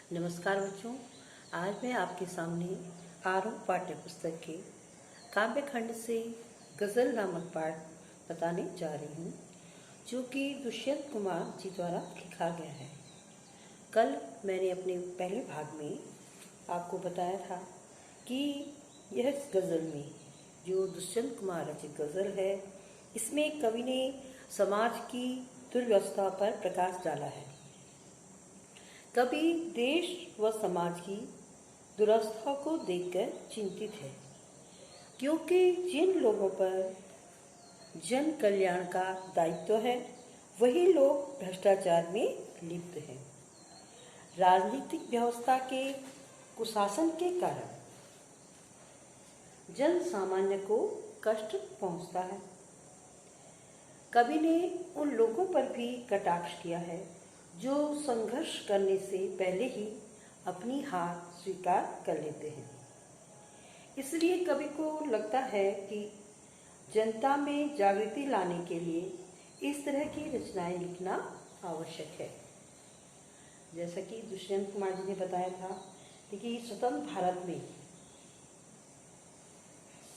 नमस्कार बच्चों। आज मैं आपके सामने आरोह पाठ्य पुस्तक के काव्य खंड से गज़ल नामक पाठ बताने जा रही हूँ, जो कि दुष्यंत कुमार जी द्वारा लिखा गया है। कल मैंने अपने पहले भाग में आपको बताया था कि यह गज़ल में जो दुष्यंत कुमार रचित गज़ल है, इसमें कवि ने समाज की दुर्व्यवस्था पर प्रकाश डाला है। कवि देश व समाज की दुरवस्था को देखकर चिंतित है, क्योंकि जिन लोगों पर जन कल्याण का दायित्व है, वही लोग भ्रष्टाचार में लिप्त हैं। राजनीतिक व्यवस्था के कुशासन के कारण जन सामान्य को कष्ट पहुंचता है। कवि ने उन लोगों पर भी कटाक्ष किया है जो संघर्ष करने से पहले ही अपनी हार स्वीकार कर लेते हैं। इसलिए कवि को लगता है कि जनता में जागृति लाने के लिए इस तरह की रचनाएं लिखना आवश्यक है। जैसा कि दुष्यंत कुमार जी ने बताया था कि स्वतंत्र भारत में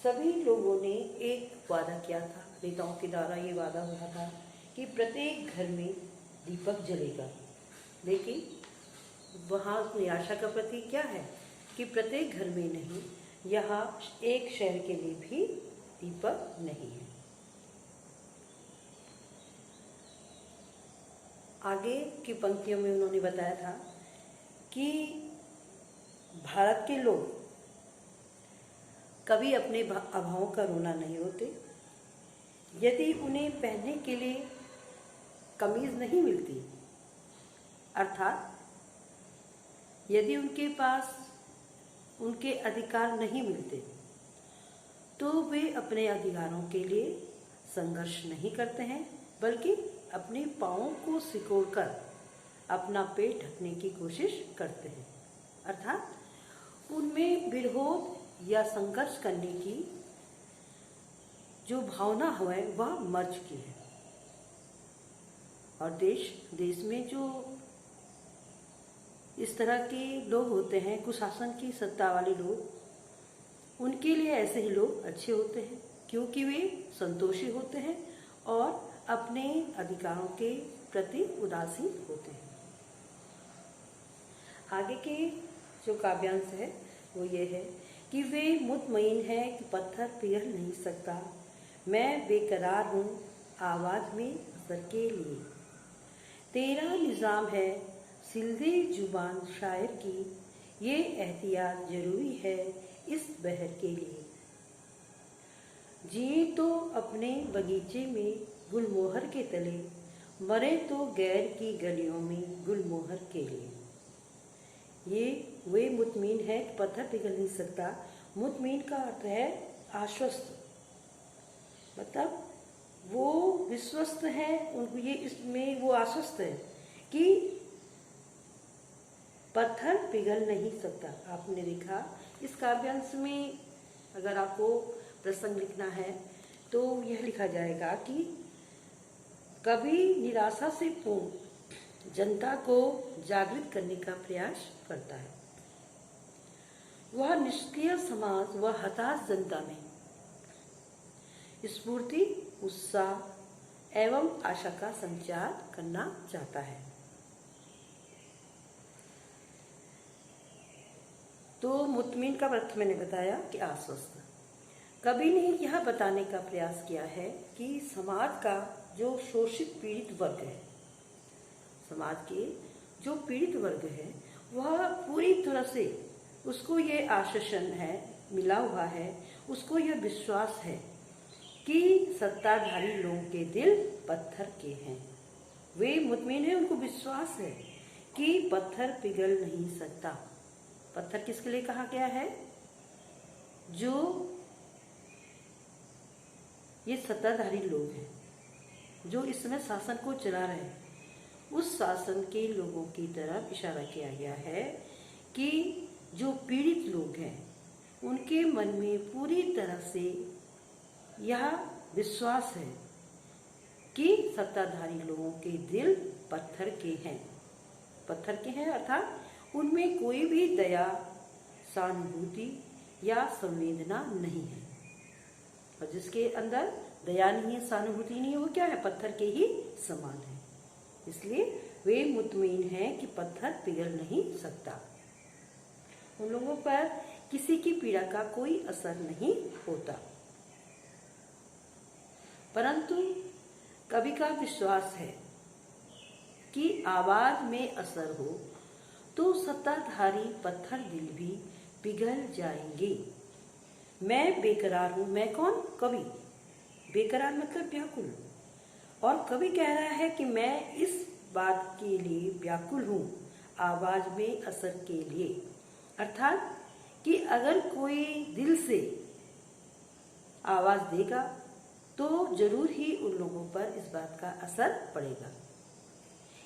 सभी लोगों ने एक वादा किया था, नेताओं के द्वारा ये वादा हुआ था कि प्रत्येक घर में दीपक जलेगा। लेकिन वहाँ निराशा का प्रतीक क्या है कि प्रत्येक घर में नहीं, यहाँ एक शहर के लिए भी दीपक नहीं है। आगे की पंक्तियों में उन्होंने बताया था कि भारत के लोग कभी अपने अभावों का रोना नहीं होते। यदि उन्हें पहनने के लिए कमीज नहीं मिलती, अर्थात यदि उनके पास उनके अधिकार नहीं मिलते, तो वे अपने अधिकारों के लिए संघर्ष नहीं करते हैं, बल्कि अपने पाँवों को सिकोड़कर अपना पेट ढकने की कोशिश करते हैं। अर्थात उनमें विरोध या संघर्ष करने की जो भावना है वह मर चुकी है। और देश में जो इस तरह के लोग होते हैं, कुशासन की सत्ता वाले लोग, उनके लिए ऐसे ही लोग अच्छे होते हैं, क्योंकि वे संतोषी होते हैं और अपने अधिकारों के प्रति उदासीन होते हैं। आगे के जो काव्यांश है वो ये है कि वे मुतमईन है कि पत्थर पिघल नहीं सकता, मैं बेकरार हूँ आवाज़ में असर के लिए। तेरा निज़ाम है सिलदे जुबान शायर की, ये एहतियात जरूरी है इस बहर के लिए। जिए तो अपने बगीचे में गुलमोहर के तले, मरे तो गैर की गलियों में गुलमोहर के लिए। ये वे मुतमीन है कि पत्थर पिघल नहीं सकता। मुतमीन का अर्थ है आश्वस्त, मतलब वो विश्वस्त है, उनको ये इसमें वो आश्वस्त है कि पत्थर पिघल नहीं सकता। आपने देखा इस काव्यांश में अगर आपको प्रसंग लिखना है तो यह लिखा जाएगा कि कवि निराशा से पूर्ण जनता को जागृत करने का प्रयास करता है। वह निष्क्रिय समाज व हताश जनता में स्फूर्ति, उत्साह एवं आशा का संचार करना चाहता है। तो मुतमिन का अर्थ मैंने बताया कि आश्वस्त। कवि ने यह बताने का प्रयास किया है कि समाज का जो शोषित पीड़ित वर्ग है, समाज के जो पीड़ित वर्ग है, वह पूरी तरह से उसको ये आश्वासन है मिला हुआ है, उसको यह विश्वास है कि सत्ताधारी लोगों के दिल पत्थर के हैं। वे मुतमिन है, उनको विश्वास है कि पत्थर पिघल नहीं सकता। पत्थर किसके लिए कहा गया है? जो ये सत्ताधारी लोग हैं, जो इस समय शासन को चला रहे हैं, उस शासन के लोगों की तरफ इशारा किया गया है कि जो पीड़ित लोग हैं, उनके मन में पूरी तरह से यह विश्वास है कि सत्ताधारी लोगों के दिल पत्थर के हैं। पत्थर के हैं अर्थात उनमें कोई भी दया, सहानुभूति या संवेदना नहीं है। और जिसके अंदर दया नहीं है, सहानुभूति नहीं है, वो क्या है? पत्थर के ही समान है। इसलिए वे मुतमईन हैं कि पत्थर पिघल नहीं सकता। उन लोगों पर किसी की पीड़ा का कोई असर नहीं होता। परंतु कवि का विश्वास है कि आवाज में असर हो तो सत्ताधारी पत्थर दिल भी पिघल जाएंगे। मैं बेकरार हूं। मैं कौन? कवि। बेकरार मतलब व्याकुल। और कवि कह रहा है कि मैं इस बात के लिए व्याकुल हूं, आवाज में असर के लिए। अर्थात कि अगर कोई दिल से आवाज देगा तो जरूर ही उन लोगों पर इस बात का असर पड़ेगा।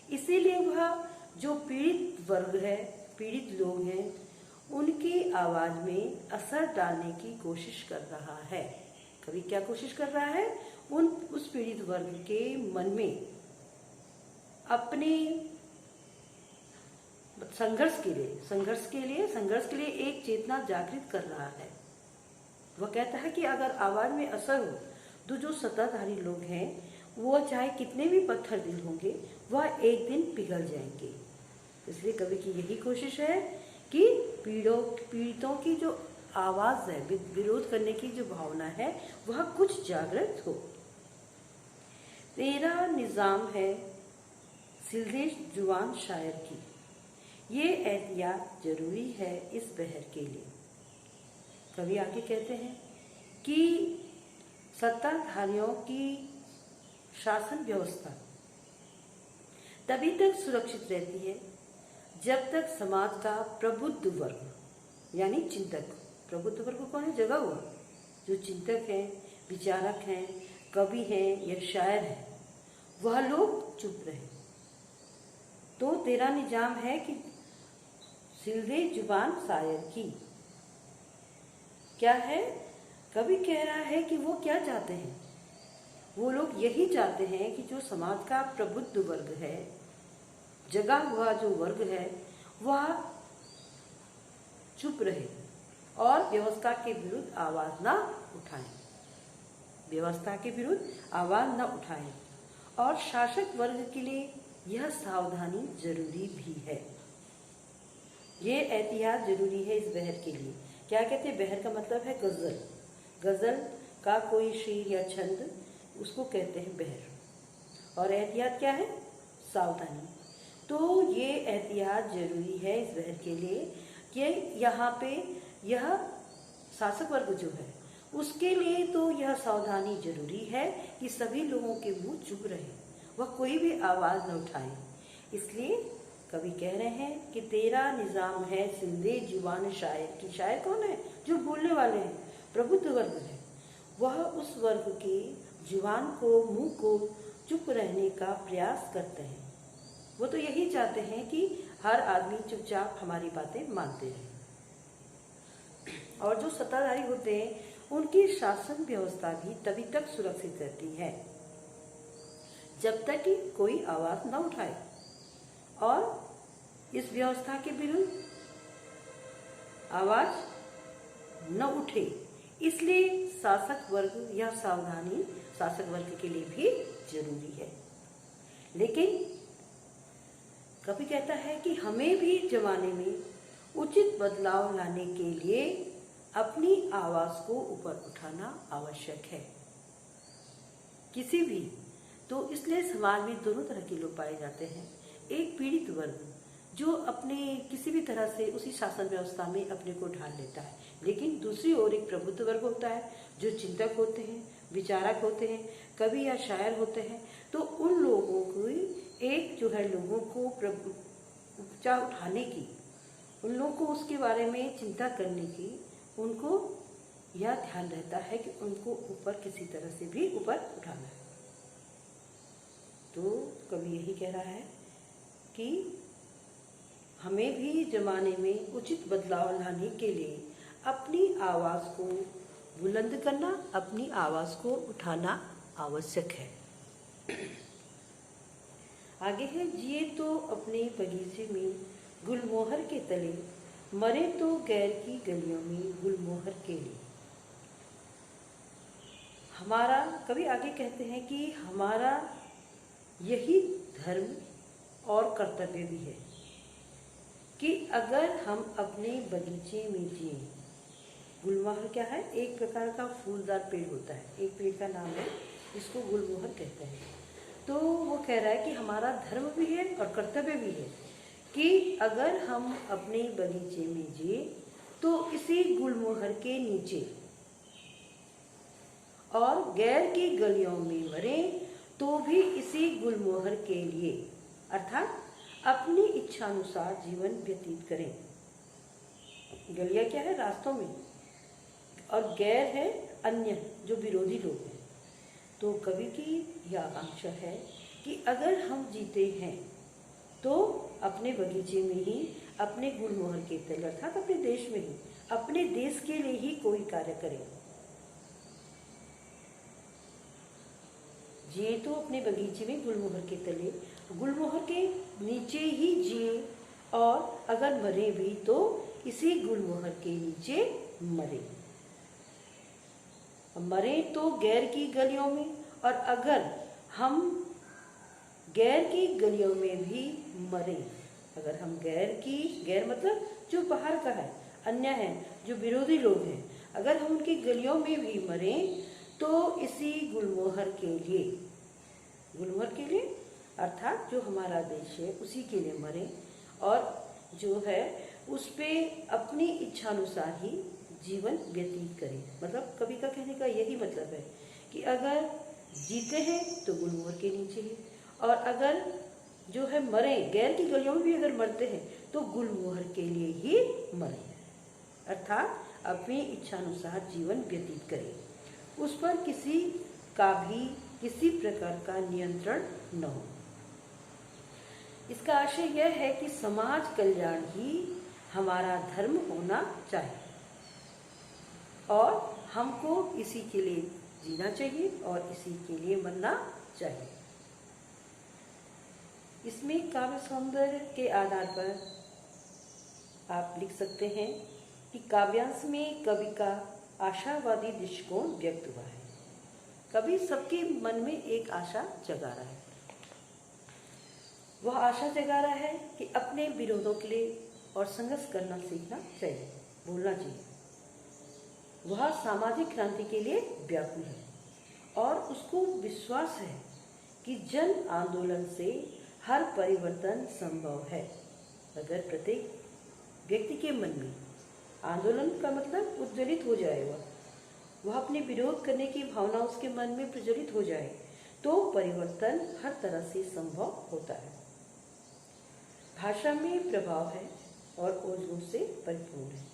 इसीलिए वह जो पीड़ित वर्ग है, पीड़ित लोग हैं, उनकी आवाज में असर डालने की कोशिश कर रहा है। कवि क्या कोशिश कर रहा है? उस पीड़ित वर्ग के मन में अपने संघर्ष के लिए एक चेतना जागृत कर रहा है। वह कहता है कि अगर आवाज में असर हो तो जो सत्ताधारी लोग हैं वो चाहे कितने भी पत्थर दिल होंगे वह एक दिन पिघल जाएंगे। इसलिए कवि की यही कोशिश है कि पीड़ितों की जो आवाज है, विरोध करने की जो भावना है, वह कुछ जागृत हो। तेरा निजाम है सिलदेश जुबान शायर की, ये एहतियात जरूरी है इस बहर के लिए। कवि आगे कहते हैं कि सत्ताधारियों की शासन व्यवस्था तभी तक सुरक्षित रहती है जब तक समाज का प्रबुद्ध वर्ग यानी चिंतक, प्रबुद्ध वर्ग कौन है? जगा हुआ जो चिंतक हैं, विचारक हैं, कवि हैं या शायर हैं, वह लोग चुप रहे। तो तेरा निजाम है कि सिलदे जुबान शायर की क्या है? कवि कह रहा है कि वो क्या चाहते हैं? वो लोग यही चाहते हैं कि जो समाज का प्रबुद्ध वर्ग है, जगा हुआ जो वर्ग है, वह चुप रहे और व्यवस्था के विरुद्ध आवाज ना उठाएं। व्यवस्था के विरुद्ध आवाज ना उठाएं। और शासक वर्ग के लिए यह सावधानी जरूरी भी है। ये एहतियात जरूरी है इस बहर के लिए। क्या कहते हैं? बहर का मतलब है गजल। गजल का कोई शेर या छंद, उसको कहते हैं बहर। और एहतियात क्या है? सावधानी। तो ये एहतियात जरूरी है इस बहर के लिए कि यहाँ पे यह शासक वर्ग जो है उसके लिए तो यह सावधानी जरूरी है कि सभी लोगों के मुंह चुप रहे, वह कोई भी आवाज न उठाए। इसलिए कवि कह रहे हैं कि तेरा निजाम है सिंधे जुबान शायर की। शायर कौन है? जो बोलने वाले हैं, प्रबुद्ध वर्ग है। वह उस वर्ग के जुबान को, मुंह को चुप रहने का प्रयास करते हैं। वो तो यही चाहते हैं कि हर आदमी चुपचाप हमारी बातें मानते रहे। और जो सत्ताधारी होते हैं उनकी शासन व्यवस्था भी तभी तक सुरक्षित रहती है जब तक कि कोई आवाज न उठाए और इस व्यवस्था के विरुद्ध आवाज न उठे। इसलिए शासक वर्ग या सावधानी शासक वर्ग के लिए भी जरूरी है। लेकिन कवि कहता है कि हमें भी जमाने में उचित बदलाव लाने के लिए अपनी आवाज को ऊपर उठाना आवश्यक है। किसी भी तो इसलिए समाज में दोनों तरह के लोग पाए जाते हैं। एक पीड़ित वर्ग जो अपने किसी भी तरह से उसी शासन व्यवस्था में अपने को ढाल लेता है, लेकिन दूसरी ओर एक प्रबुद्ध वर्ग होता है जो चिंतक होते हैं, विचारक होते हैं, कवि या शायर होते हैं। तो उन लोगों को एक जो है लोगों को ऊंचा उठाने की, उन लोगों को उसके बारे में चिंता करने की, उनको यह ध्यान रहता है कि उनको ऊपर किसी तरह से भी ऊपर उठाना है। तो कवि यही कह रहा है कि हमें भी जमाने में उचित बदलाव लाने के लिए अपनी आवाज को बुलंद करना, अपनी आवाज को उठाना आवश्यक है। आगे है, जिए तो अपने बगीचे में गुलमोहर के तले, मरे तो गैर की गलियों में गुलमोहर के लिए। हमारा, कवि आगे कहते हैं कि हमारा यही धर्म और कर्तव्य भी है कि अगर हम अपने बगीचे में जिए। गुलमोहर क्या है? एक प्रकार का फूलदार पेड़ होता है, एक पेड़ का नाम है जिसको गुलमोहर कहते हैं। तो वो कह रहा है कि हमारा धर्म भी है और कर्तव्य भी है कि अगर हम अपने बगीचे में जिए तो इसी गुलमोहर के नीचे, और गैर की गलियों में मरें तो भी इसी गुलमोहर के लिए, अर्थात अपनी इच्छानुसार जीवन व्यतीत करें। गलियां क्या है? रास्तों में, और गैर है अन्य, जो विरोधी लोग हैं। तो कवि की यह आकांक्षा है कि अगर हम जीते हैं तो अपने बगीचे में ही, अपने गुलमोहर के तले, अर्थात अपने देश में ही, अपने देश के लिए ही कोई कार्य करें। जिए तो अपने बगीचे में गुलमोहर के तले, गुलमोहर के नीचे ही जिए, और अगर मरे भी तो इसी गुलमोहर के नीचे मरे। मरे तो गैर की गलियों में, और अगर हम गैर की गलियों में भी मरे, अगर हम गैर मतलब जो बाहर का है, अन्य है, जो विरोधी लोग हैं, अगर हम उनकी गलियों में भी मरे तो इसी गुलमोहर के लिए, अर्थात जो हमारा देश है उसी के लिए मरे, और जो है उस पे अपनी इच्छानुसार ही जीवन व्यतीत करें। मतलब कवि का कहने का यही मतलब है कि अगर जीते हैं तो गुलमोहर के नीचे ही, और अगर जो है मरे, गैर की गलियों में भी अगर मरते हैं तो गुलमोहर के लिए ही मरे, अर्थात अपनी इच्छानुसार जीवन व्यतीत करें, उस पर किसी का भी किसी प्रकार का नियंत्रण न हो। इसका आशय यह है कि समाज कल्याण ही हमारा धर्म होना चाहिए, और हमको इसी के लिए जीना चाहिए और इसी के लिए मरना चाहिए। इसमें काव्य सौंदर्य के आधार पर आप लिख सकते हैं कि काव्यांश में कवि का आशावादी दृष्टिकोण व्यक्त हुआ है। कवि सबके मन में एक आशा जगा रहा है। वह आशा जगा रहा है कि अपने विरोधों के लिए और संघर्ष करना सीखना चाहिए, बोलना चाहिए। वह सामाजिक क्रांति के लिए व्याकुल है और उसको विश्वास है कि जन आंदोलन से हर परिवर्तन संभव है। अगर प्रत्येक व्यक्ति के मन में आंदोलन का मतलब उज्ज्वलित हो जाए, वह अपने विरोध करने की भावना उसके मन में प्रज्वलित हो जाए तो परिवर्तन हर तरह से संभव होता है। भाषा में प्रभाव है और ओजों से परिपूर्ण है।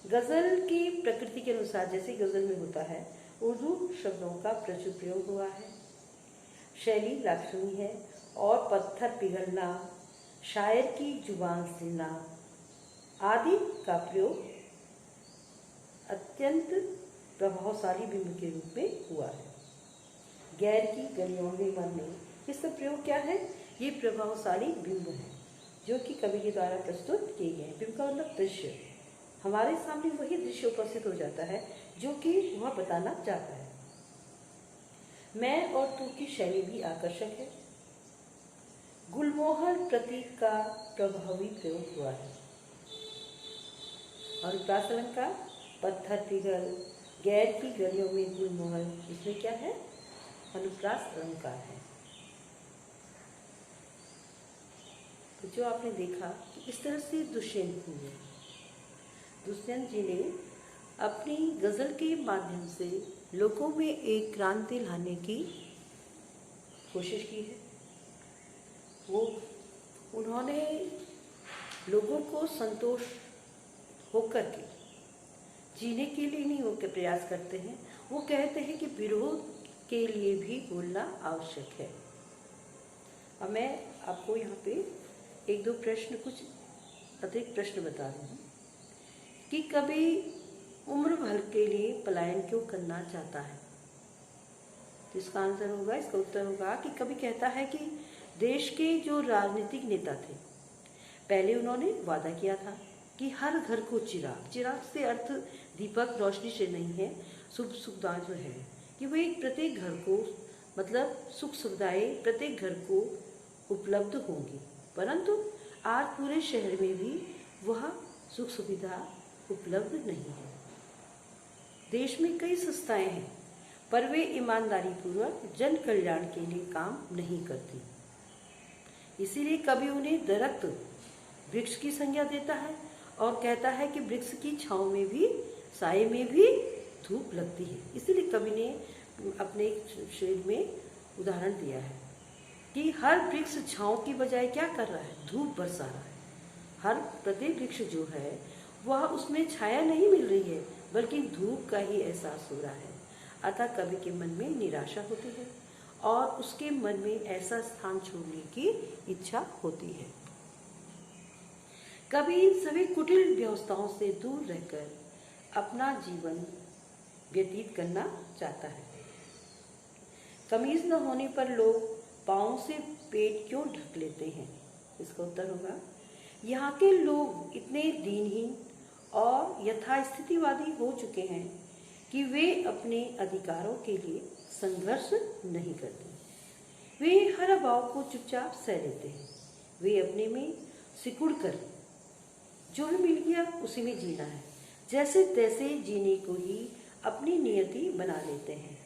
गजल की प्रकृति के अनुसार, जैसे गजल में होता है, उर्दू शब्दों का प्रचुर प्रयोग हुआ है। शैली लाक्षणी है और पत्थर पिघलना, शायर की जुबान सिलना आदि का प्रयोग अत्यंत प्रभावशाली बिंब के रूप में हुआ है। गैर की गलियों में मरने, ये सब प्रयोग क्या है? ये प्रभावशाली बिंब है जो कि कवि के द्वारा प्रस्तुत किए गए हैं। बिंब का मतलब दृश्य, हमारे सामने वही दृश्य उपस्थित हो जाता है जो कि वह बताना चाहता है। मैं और तू की शैली भी आकर्षक है। गुलमोहर प्रतीक का प्रभावी प्रयोग हुआ है। और अनुप्रास अलंकार, पत्थर पिघल, गैर की गलियों में गुलमोहर, इसमें क्या है? अनुप्रास अलंकार है। तो जो आपने देखा कि इस तरह से दुष्यंत जी ने अपनी गजल के माध्यम से लोगों में एक क्रांति लाने की कोशिश की है। उन्होंने लोगों को संतोष होकर के जीने के लिए नहीं होकर प्रयास करते हैं। वो कहते हैं कि विरोध के लिए भी बोलना आवश्यक है। अब मैं आपको यहाँ पे एक दो प्रश्न, कुछ अतिरिक्त प्रश्न बता रही हूँ कि कभी उम्र भर के लिए पलायन क्यों करना चाहता है? तो इसका आंसर होगा, इसका उत्तर होगा कि कभी कहता है कि देश के जो राजनीतिक नेता थे पहले उन्होंने वादा किया था कि हर घर को चिराग, चिराग से अर्थ दीपक रोशनी से नहीं है, शुभ सुविधा जो है कि वो एक प्रत्येक घर को मतलब सुख सुविधाएं प्रत्येक घर को उपलब्ध होंगी। परंतु आज पूरे शहर में भी वह सुख सुविधा उपलब्ध नहीं है। देश में कई संस्थाएं हैं पर वे ईमानदारी पूर्वक जन कल्याण के लिए काम नहीं करती। इसीलिए कभी उन्हें दरख्त वृक्ष की संज्ञा देता है और कहता है कि वृक्ष की छांव में भी, साये में भी धूप लगती है। इसीलिए कवि ने अपने शेर में उदाहरण दिया है कि हर वृक्ष छांव की बजाय क्या कर रहा है, धूप बरसा रहा है। हर प्रत्येक वृक्ष जो है वह उसमें छाया नहीं मिल रही है बल्कि धूप का ही एहसास हो रहा है। अतः कवि के मन में निराशा होती है और उसके मन में ऐसा स्थान छोड़ने की इच्छा होती है। कवि इन सभी कुटिल व्यवस्थाओं से दूर रहकर अपना जीवन व्यतीत करना चाहता है। कमीज न होने पर लोग पाँव से पेट क्यों ढक लेते हैं? इसका उत्तर होगा, यहाँ के लोग इतने दीनहीन और यथास्थितिवादी हो चुके हैं कि वे अपने अधिकारों के लिए संघर्ष नहीं करते। वे हर अभाव को चुपचाप सह लेते हैं। वे अपने में सिकुड़ कर जो भी मिल गया उसी में जीना है, जैसे तैसे जीने को ही अपनी नियति बना लेते हैं,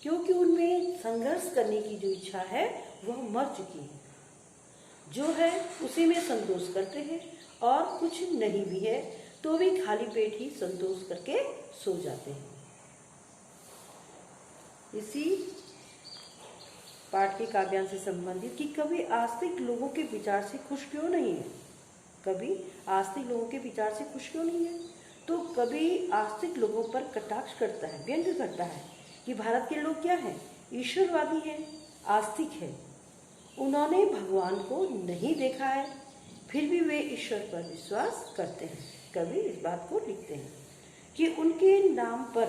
क्योंकि उनमें संघर्ष करने की जो इच्छा है वह मर चुकी है। जो है उसी में संतोष करते हैं और कुछ नहीं भी है तो भी खाली पेट ही संतोष करके सो जाते हैं। इसी पाठ के काव्यांश से संबंधित कि कवि आस्तिक लोगों के विचार से खुश क्यों नहीं है? कवि आस्तिक लोगों के विचार से खुश क्यों नहीं है? तो कवि आस्तिक लोगों पर कटाक्ष करता है, व्यंग्य करता है कि भारत के लोग क्या हैं? ईश्वरवादी हैं, आस्तिक हैं। उन्होंने भगवान को नहीं देखा है फिर भी वे ईश्वर पर विश्वास करते हैं। कवि इस बात को लिखते हैं कि उनके नाम पर,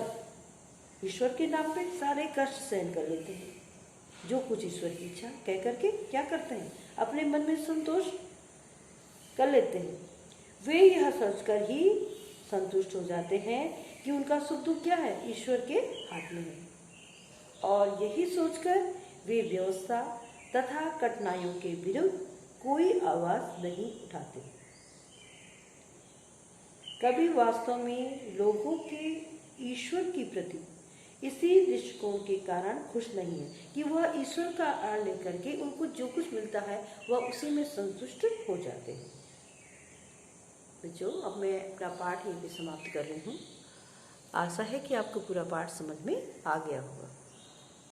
ईश्वर के नाम पर सारे कष्ट सहन कर लेते हैं। जो कुछ ईश्वर की इच्छा कह करके क्या करते हैं? अपने मन में संतोष कर लेते हैं। वे यह सोचकर ही संतुष्ट हो जाते हैं कि उनका सुख दुख क्या है? ईश्वर के हाथ में है। और यही सोचकर वे व्यवस्था तथा कठिनाइयों के विरुद्ध कोई आवाज नहीं उठाते। कवि वास्तव में लोगों के ईश्वर के प्रति इसी दृष्टिकोण के कारण खुश नहीं है कि वह ईश्वर का आड़ लेकर के उनको जो कुछ मिलता है वह उसी में संतुष्ट हो जाते हैं। बच्चों, अब मैं अपना पाठ यहीं पे समाप्त कर रही हूँ। आशा है कि आपको पूरा पाठ समझ में आ गया होगा।